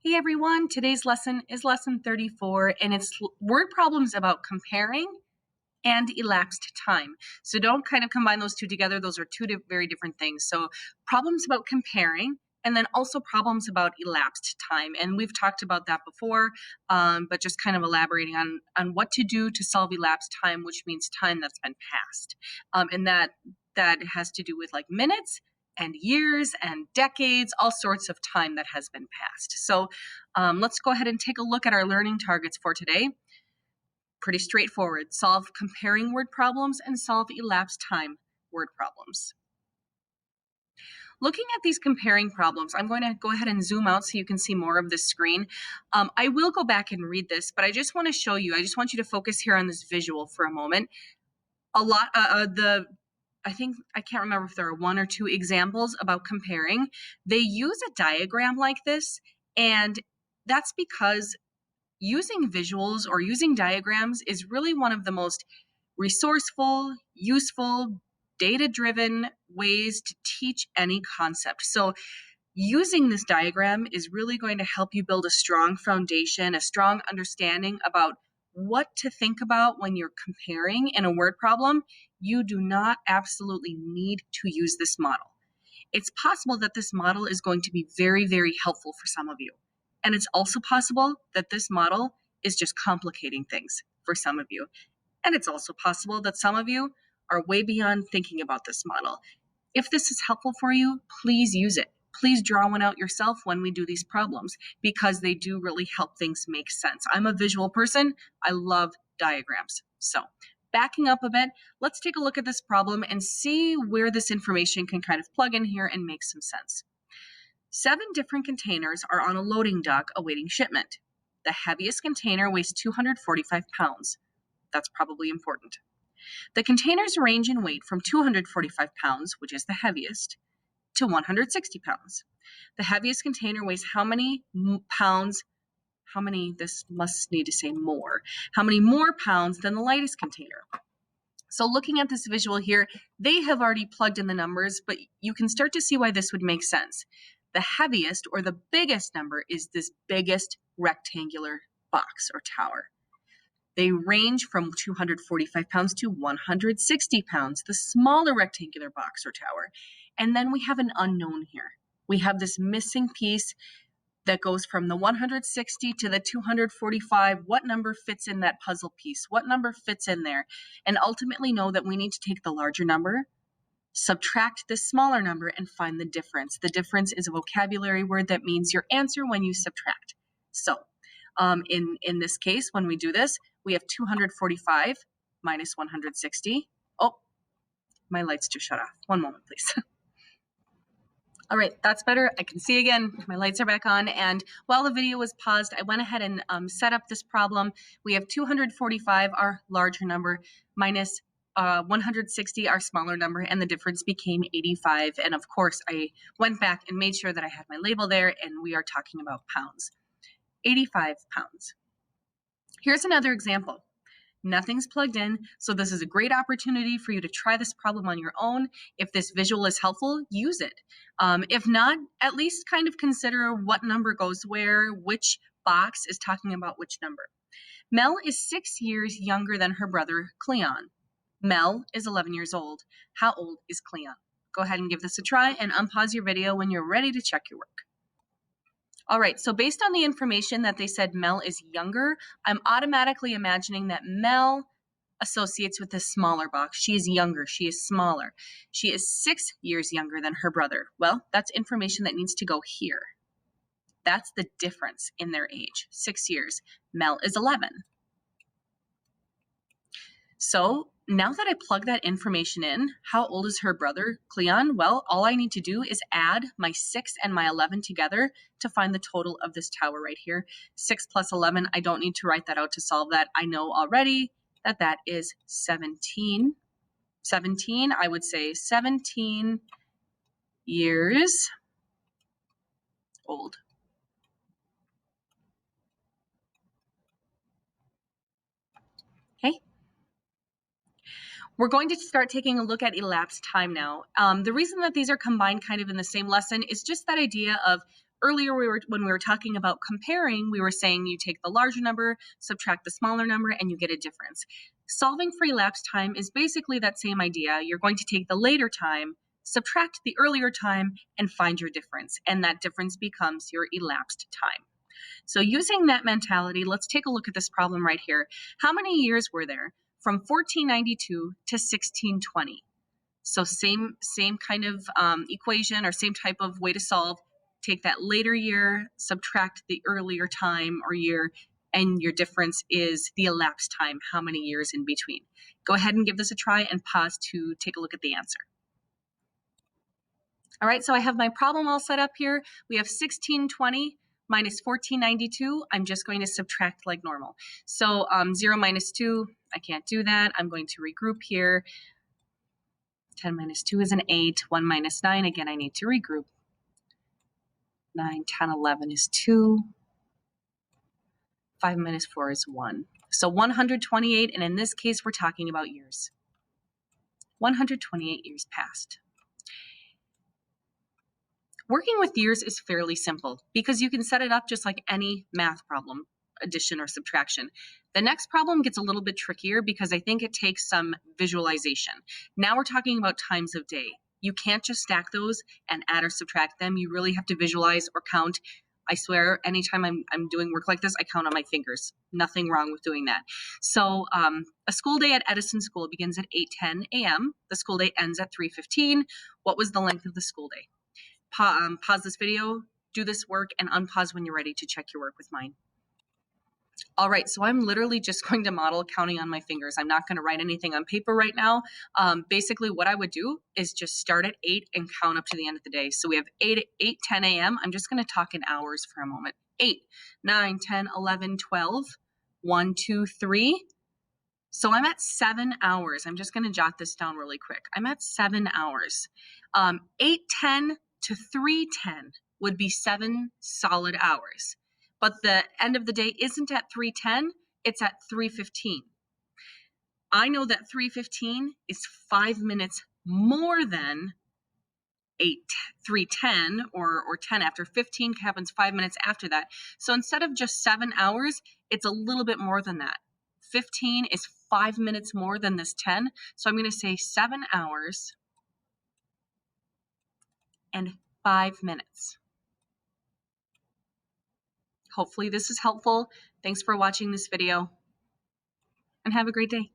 Hey everyone, today's lesson is lesson 34 and it's word problems about comparing and elapsed time. So don't kind of combine those two together. Those are two very different things. So problems about comparing and then also problems about elapsed time. And we've talked about that before, but just kind of elaborating on what to do to solve elapsed time, which means time that's been passed. And that has to do with like minutes and years and decades, all sorts of time that has been passed. So let's go ahead and take a look at our learning targets for today. Pretty straightforward. Solve comparing word problems and solve elapsed time word problems. Looking at these comparing problems, I'm going to go ahead and zoom out so you can see more of the screen. I will go back and read this, but I just want to show you, I just want you to focus here on this visual for a moment. I think, I can't remember if there are one or two examples about comparing. They use a diagram like this, and that's because using visuals or using diagrams is really one of the most resourceful, useful, data-driven ways to teach any concept. So using this diagram is really going to help you build a strong foundation, a strong understanding about what to think about when you're comparing in a word problem. You do not absolutely need to use this model. It's possible that this model is going to be very, very helpful for some of you. And it's also possible that this model is just complicating things for some of you. And it's also possible that some of you are way beyond thinking about this model. If this is helpful for you, please use it. Please draw one out yourself when we do these problems because they do really help things make sense. I'm a visual person. I love diagrams. So backing up a bit, let's take a look at this problem and see where this information can kind of plug in here and make some sense. 7 different containers are on a loading dock awaiting shipment. The heaviest container weighs 245 pounds. That's probably important. The containers range in weight from 245 pounds, which is the heaviest, to 160 pounds. The heaviest container weighs how many pounds? This must need to say more. How many more pounds than the lightest container? So looking at this visual here, they have already plugged in the numbers, but you can start to see why this would make sense. The heaviest or the biggest number is this biggest rectangular box or tower. They range from 245 pounds to 160 pounds, the smaller rectangular box or tower. And then we have an unknown here. We have this missing piece that goes from the 160 to the 245. What number fits in that puzzle piece? What number fits in there? And ultimately know that we need to take the larger number, subtract this smaller number, and find the difference. The difference is a vocabulary word that means your answer when you subtract. So in this case, when we do this, we have 245 minus 160. Oh, my lights just shut off. One moment, please. All right, that's better. I can see again. My lights are back on. And while the video was paused, I went ahead and set up this problem. We have 245, our larger number, minus 160, our smaller number, and the difference became 85. And of course, I went back and made sure that I had my label there, and we are talking about pounds. 85 pounds. Here's another example. Nothing's plugged in, so this is a great opportunity for you to try this problem on your own. If this visual is helpful, use it. If not, at least kind of consider what number goes where, which box is talking about which number. Mel is 6 years younger than her brother, Cleon. Mel is 11 years old. How old is Cleon? Go ahead and give this a try and unpause your video when you're ready to check your work. All right, so based on the information that they said Mel is younger, I'm automatically imagining that Mel associates with the smaller box. She is younger, she is smaller. She is 6 years younger than her brother. Well, that's information that needs to go here. That's the difference in their age, 6 years. Mel is 11. So now that I plug that information in, how old is her brother, Cleon? Well, all I need to do is add my 6 and my 11 together to find the total of this tower right here. 6 plus 11, I don't need to write that out to solve that. I know already that that is 17. 17, I would say 17 years old. Okay. We're going to start taking a look at elapsed time now. The reason that these are combined kind of in the same lesson is just that idea of earlier when we were talking about comparing, we were saying you take the larger number, subtract the smaller number, and you get a difference. Solving for elapsed time is basically that same idea. You're going to take the later time, subtract the earlier time, and find your difference. And that difference becomes your elapsed time. So using that mentality, let's take a look at this problem right here. How many years were there from 1492 to 1620? So same kind of equation or same type of way to solve. Take that later year, subtract the earlier time or year, and your difference is the elapsed time, how many years in between. Go ahead and give this a try and pause to take a look at the answer. All right, so I have my problem all set up here. We have 1620 minus 1492. I'm just going to subtract like normal. So 0 minus 2, I can't do that. I'm going to regroup here. 10 minus 2 is an 8. 1 minus 9, again, I need to regroup. 9, 10, 11 is 2. 5 minus 4 is 1. So 128, and in this case, we're talking about years. 128 years passed. Working with years is fairly simple because you can set it up just like any math problem, addition or subtraction. The next problem gets a little bit trickier because I think it takes some visualization. Now we're talking about times of day. You can't just stack those and add or subtract them. You really have to visualize or count. I swear, anytime I'm doing work like this, I count on my fingers. Nothing wrong with doing that. So a school day at Edison School begins at 8:10 a.m. The school day ends at 3:15. What was the length of the school day? Pause this video, do this work, and unpause when you're ready to check your work with mine. All right, so I'm literally just going to model counting on my fingers. I'm not going to write anything on paper right now. Basically, what I would do is just start at 8 and count up to the end of the day. So we have 10 a.m. I'm just going to talk in hours for a moment. 8, 9, 10, 11, 12, 1, 2, 3. So I'm at 7 hours. I'm just going to jot this down really quick. I'm at 7 hours. 8:10 to 3:10 would be 7 solid hours. But the end of the day isn't at 3:10, it's at 3:15. I know that 3:15 is 5 minutes more than 3:10 or 10 after. 15 happens 5 minutes after that. So instead of just 7 hours, it's a little bit more than that. 15 is 5 minutes more than this 10. So I'm going to say 7 hours and 5 minutes. Hopefully this is helpful. Thanks for watching this video and have a great day.